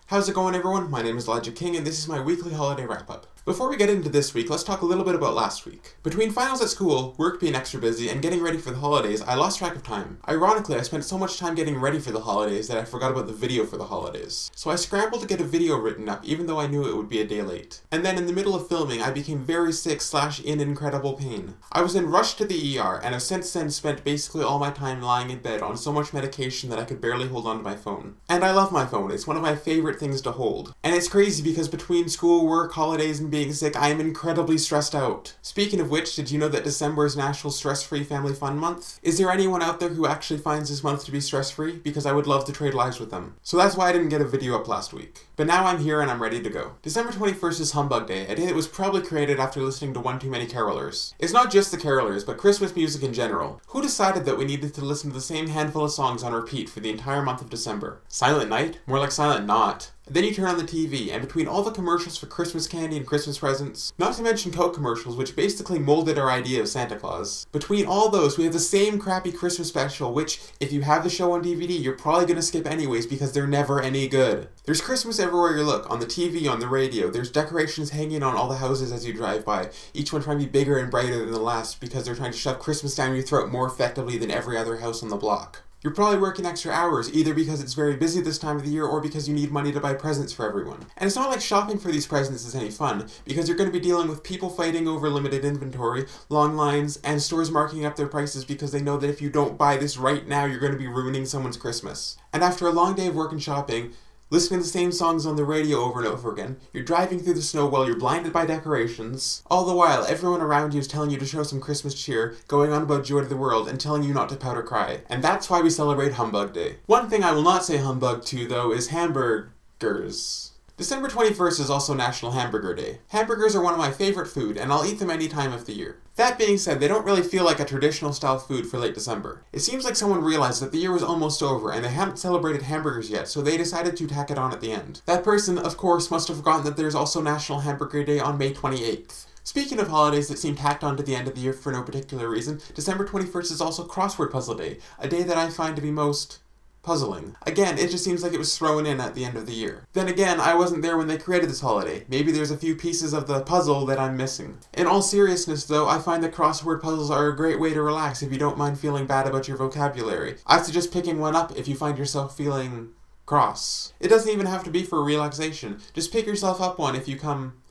How's it going, everyone? My name is Elijah King, and this is my weekly holiday wrap-up. Before we get into this week, let's talk a little bit about last week. Between finals at school, work being extra busy, and getting ready for the holidays, I lost track of time. Ironically, I spent so much time getting ready for the holidays that I forgot about the video for the holidays. So I scrambled to get a video written up, even though I knew it would be a day late. And then in the middle of filming, I became very sick / in incredible pain. I was then rushed to the ER, and have since then spent basically all my time lying in bed on so much medication that I could barely hold onto my phone. And I love my phone, it's one of my favorite things to hold. And it's crazy because between school, work, holidays, and being sick, I am incredibly stressed out. Speaking of which, did you know that December is National Stress-Free Family Fun Month? Is there anyone out there who actually finds this month to be stress-free? Because I would love to trade lives with them. So that's why I didn't get a video up last week. But now I'm here and I'm ready to go. December 21st is Humbug Day, a day that was probably created after listening to one too many carolers. It's not just the carolers, but Christmas music in general. Who decided that we needed to listen to the same handful of songs on repeat for the entire month of December? Silent Night? More like Silent Not. Then you turn on the TV, and between all the commercials for Christmas candy and Christmas presents, not to mention Coke commercials, which basically molded our idea of Santa Claus, between all those, we have the same crappy Christmas special, which, if you have the show on DVD, you're probably gonna skip anyways because they're never any good. There's Christmas everywhere you look, on the TV, on the radio, there's decorations hanging on all the houses as you drive by, each one trying to be bigger and brighter than the last because they're trying to shove Christmas down your throat more effectively than every other house on the block. You're probably working extra hours, either because it's very busy this time of the year or because you need money to buy presents for everyone. And it's not like shopping for these presents is any fun, because you're going to be dealing with people fighting over limited inventory, long lines, and stores marking up their prices because they know that if you don't buy this right now, you're going to be ruining someone's Christmas. And after a long day of work and shopping, listening to the same songs on the radio over and over again, you're driving through the snow while you're blinded by decorations, all the while everyone around you is telling you to show some Christmas cheer, going on about joy to the world, and telling you not to pout or cry. And that's why we celebrate Humbug Day. One thing I will not say humbug to, though, is hamburgers. December 21st is also National Hamburger Day. Hamburgers are one of my favorite food, and I'll eat them any time of the year. That being said, they don't really feel like a traditional style food for late December. It seems like someone realized that the year was almost over and they hadn't celebrated hamburgers yet, so they decided to tack it on at the end. That person, of course, must have forgotten that there's also National Hamburger Day on May 28th. Speaking of holidays that seem tacked on to the end of the year for no particular reason, December 21st is also Crossword Puzzle Day, a day that I find to be most puzzling. Again, it just seems like it was thrown in at the end of the year. Then again, I wasn't there when they created this holiday. Maybe there's a few pieces of the puzzle that I'm missing. In all seriousness though, I find that crossword puzzles are a great way to relax if you don't mind feeling bad about your vocabulary. I suggest picking one up if you find yourself feeling cross. It doesn't even have to be for relaxation. Just pick yourself up one if you come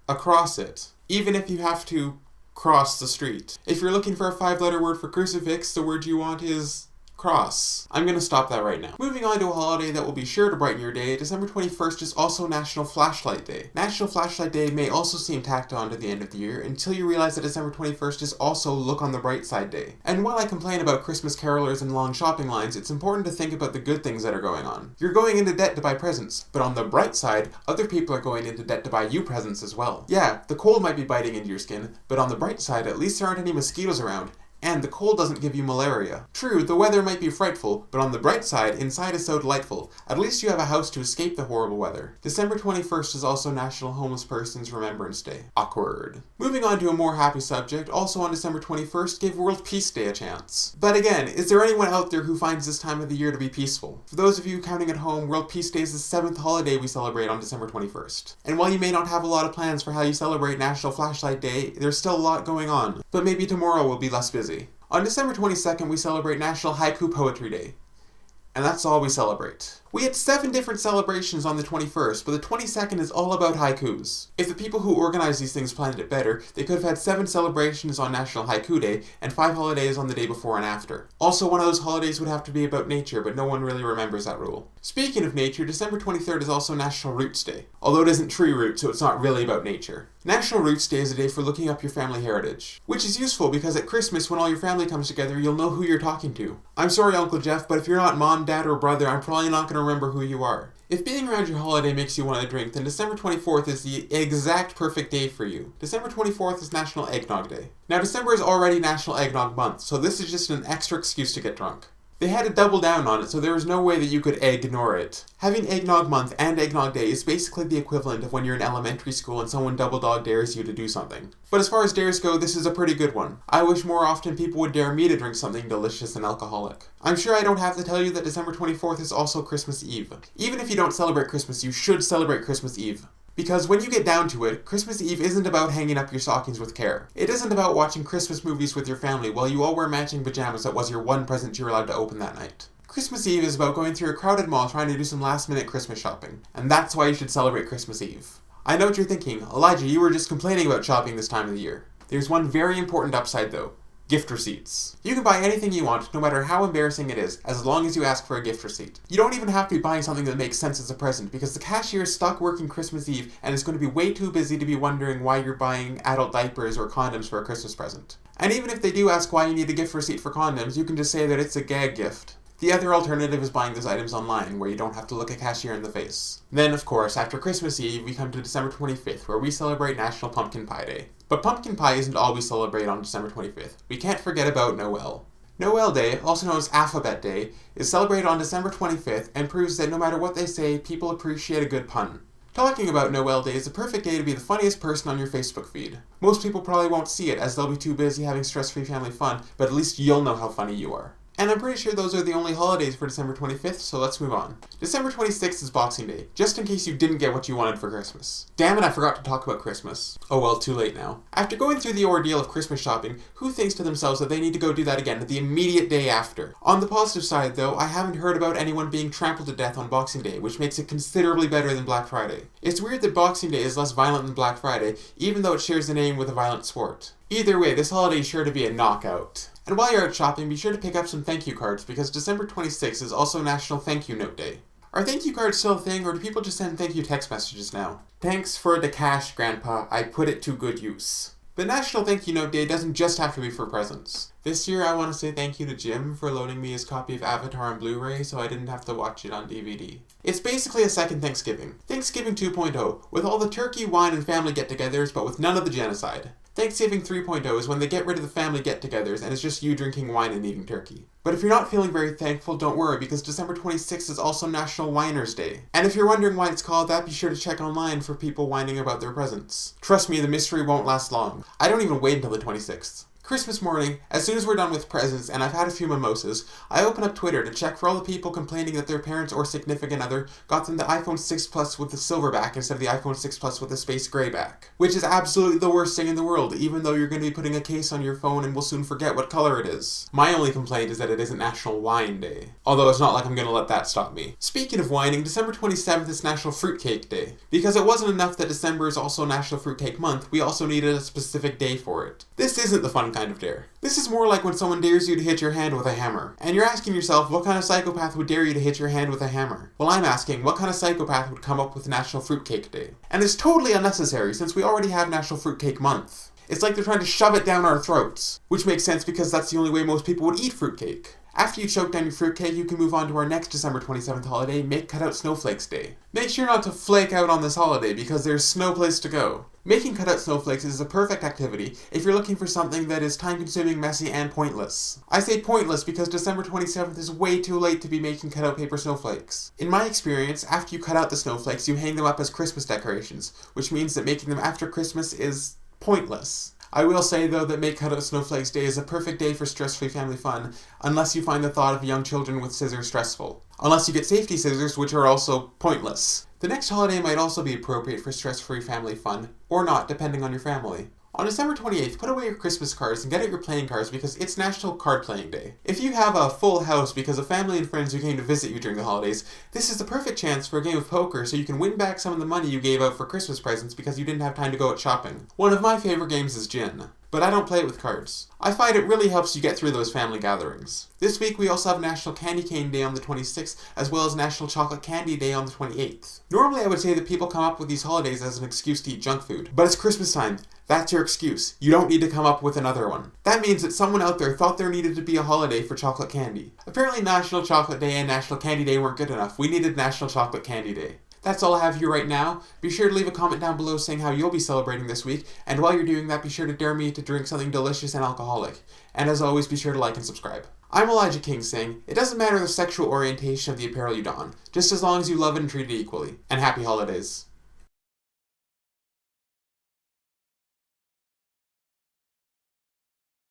across it. Even if you have to cross the street. If you're looking for a 5-letter word for crucifix, the word you want is cross. I'm gonna stop that right now. Moving on to a holiday that will be sure to brighten your day, December 21st is also National Flashlight Day. National Flashlight Day may also seem tacked on to the end of the year until you realize that December 21st is also Look on the Bright Side Day. And while I complain about Christmas carolers and long shopping lines, it's important to think about the good things that are going on. You're going into debt to buy presents, but on the bright side, other people are going into debt to buy you presents as well. Yeah, the cold might be biting into your skin, but on the bright side, at least there aren't any mosquitoes around. And the cold doesn't give you malaria. True, the weather might be frightful, but on the bright side, inside is so delightful. At least you have a house to escape the horrible weather. December 21st is also National Homeless Persons Remembrance Day. Awkward. Moving on to a more happy subject, also on December 21st, give World Peace Day a chance. But again, is there anyone out there who finds this time of the year to be peaceful? For those of you counting at home, World Peace Day is the 7th holiday we celebrate on December 21st. And while you may not have a lot of plans for how you celebrate National Flashlight Day, there's still a lot going on. But maybe tomorrow will be less busy. On December 22nd, we celebrate National Haiku Poetry Day. And that's all we celebrate. We had 7 different celebrations on the 21st, but the 22nd is all about haikus. If the people who organized these things planned it better, they could have had 7 celebrations on National Haiku Day, and 5 holidays on the day before and after. Also, one of those holidays would have to be about nature, but no one really remembers that rule. Speaking of nature, December 23rd is also National Roots Day. Although it isn't tree root, so it's not really about nature. National Roots Day is a day for looking up your family heritage. Which is useful because at Christmas, when all your family comes together, you'll know who you're talking to. I'm sorry, Uncle Jeff, but if you're not mom, dad, or brother, I'm probably not going to remember who you are. If being around your holiday makes you want to drink, then December 24th is the exact perfect day for you. December 24th is National Eggnog Day. Now, December is already National Eggnog Month, so this is just an extra excuse to get drunk. They had to double down on it, so there was no way that you could ignore it. Having Eggnog Month and Eggnog Day is basically the equivalent of when you're in elementary school and someone double dog dares you to do something. But as far as dares go, this is a pretty good one. I wish more often people would dare me to drink something delicious and alcoholic. I'm sure I don't have to tell you that December 24th is also Christmas Eve. Even if you don't celebrate Christmas, you should celebrate Christmas Eve. Because when you get down to it, Christmas Eve isn't about hanging up your stockings with care. It isn't about watching Christmas movies with your family while you all wear matching pajamas that was your one present you were allowed to open that night. Christmas Eve is about going through a crowded mall trying to do some last-minute Christmas shopping. And that's why you should celebrate Christmas Eve. I know what you're thinking. Elijah, you were just complaining about shopping this time of the year. There's one very important upside though. Gift receipts. You can buy anything you want, no matter how embarrassing it is, as long as you ask for a gift receipt. You don't even have to be buying something that makes sense as a present, because the cashier is stuck working Christmas Eve and is going to be way too busy to be wondering why you're buying adult diapers or condoms for a Christmas present. And even if they do ask why you need a gift receipt for condoms, you can just say that it's a gag gift. The other alternative is buying those items online, where you don't have to look a cashier in the face. Then, of course, after Christmas Eve, we come to December 25th, where we celebrate National Pumpkin Pie Day. But pumpkin pie isn't all we celebrate on December 25th. We can't forget about Noel. Noel Day, also known as Alphabet Day, is celebrated on December 25th and proves that no matter what they say, people appreciate a good pun. Talking about Noel Day is a perfect day to be the funniest person on your Facebook feed. Most people probably won't see it as they'll be too busy having stress-free family fun, but at least you'll know how funny you are. And I'm pretty sure those are the only holidays for December 25th, so let's move on. December 26th is Boxing Day, just in case you didn't get what you wanted for Christmas. Damn it, I forgot to talk about Christmas. Oh well, too late now. After going through the ordeal of Christmas shopping, who thinks to themselves that they need to go do that again the immediate day after? On the positive side though, I haven't heard about anyone being trampled to death on Boxing Day, which makes it considerably better than Black Friday. It's weird that Boxing Day is less violent than Black Friday, even though it shares the name with a violent sport. Either way, this holiday is sure to be a knockout. And while you're out shopping, be sure to pick up some thank you cards, because December 26th is also National Thank You Note Day. Are thank you cards still a thing, or do people just send thank you text messages now? Thanks for the cash, Grandpa. I put it to good use. But National Thank You Note Day doesn't just have to be for presents. This year I want to say thank you to Jim for loaning me his copy of Avatar on Blu-ray so I didn't have to watch it on DVD. It's basically a second Thanksgiving. Thanksgiving 2.0, with all the turkey, wine, and family get-togethers, but with none of the genocide. Thanksgiving 3.0 is when they get rid of the family get-togethers and it's just you drinking wine and eating turkey. But if you're not feeling very thankful, don't worry, because December 26th is also National Whiners Day. And if you're wondering why it's called that, be sure to check online for people whining about their presents. Trust me, the mystery won't last long. I don't even wait until the 26th. Christmas morning, as soon as we're done with presents and I've had a few mimosas, I open up Twitter to check for all the people complaining that their parents or significant other got them the iPhone 6 Plus with the silver back instead of the iPhone 6 Plus with the space gray back. Which is absolutely the worst thing in the world, even though you're going to be putting a case on your phone and will soon forget what color it is. My only complaint is that it isn't National Wine Day. Although it's not like I'm going to let that stop me. Speaking of whining, December 27th is National Fruitcake Day. Because it wasn't enough that December is also National Fruitcake Month, we also needed a specific day for it. This isn't the fun kind of dare. This is more like when someone dares you to hit your hand with a hammer. And you're asking yourself, what kind of psychopath would dare you to hit your hand with a hammer? Well, I'm asking, what kind of psychopath would come up with National Fruitcake Day? And it's totally unnecessary, since we already have National Fruitcake Month. It's like they're trying to shove it down our throats. Which makes sense because that's the only way most people would eat fruitcake. After you choke down your fruitcake, you can move on to our next December 27th holiday, Make Cutout Snowflakes Day. Make sure not to flake out on this holiday because there's no place to go. Making cutout snowflakes is a perfect activity if you're looking for something that is time-consuming, messy, and pointless. I say pointless because December 27th is way too late to be making cutout paper snowflakes. In my experience, after you cut out the snowflakes, you hang them up as Christmas decorations, which means that making them after Christmas is pointless. I will say, though, that Make Cutout Snowflakes Day is a perfect day for stress-free family fun, unless you find the thought of young children with scissors stressful. Unless you get safety scissors, which are also pointless. The next holiday might also be appropriate for stress-free family fun, or not, depending on your family. On December 28th, put away your Christmas cards and get out your playing cards because it's National Card Playing Day. If you have a full house because of family and friends who came to visit you during the holidays, this is the perfect chance for a game of poker so you can win back some of the money you gave out for Christmas presents because you didn't have time to go out shopping. One of my favorite games is gin, but I don't play it with cards. I find it really helps you get through those family gatherings. This week we also have National Candy Cane Day on the 26th, as well as National Chocolate Candy Day on the 28th. Normally I would say that people come up with these holidays as an excuse to eat junk food, but it's Christmas time. That's your excuse. You don't need to come up with another one. That means that someone out there thought there needed to be a holiday for chocolate candy. Apparently National Chocolate Day and National Candy Day weren't good enough. We needed National Chocolate Candy Day. That's all I have here right now. Be sure to leave a comment down below saying how you'll be celebrating this week, and while you're doing that, be sure to dare me to drink something delicious and alcoholic. And as always, be sure to like and subscribe. I'm Elijah King saying, it doesn't matter the sexual orientation of the apparel you don, just as long as you love and treat it equally. And happy holidays.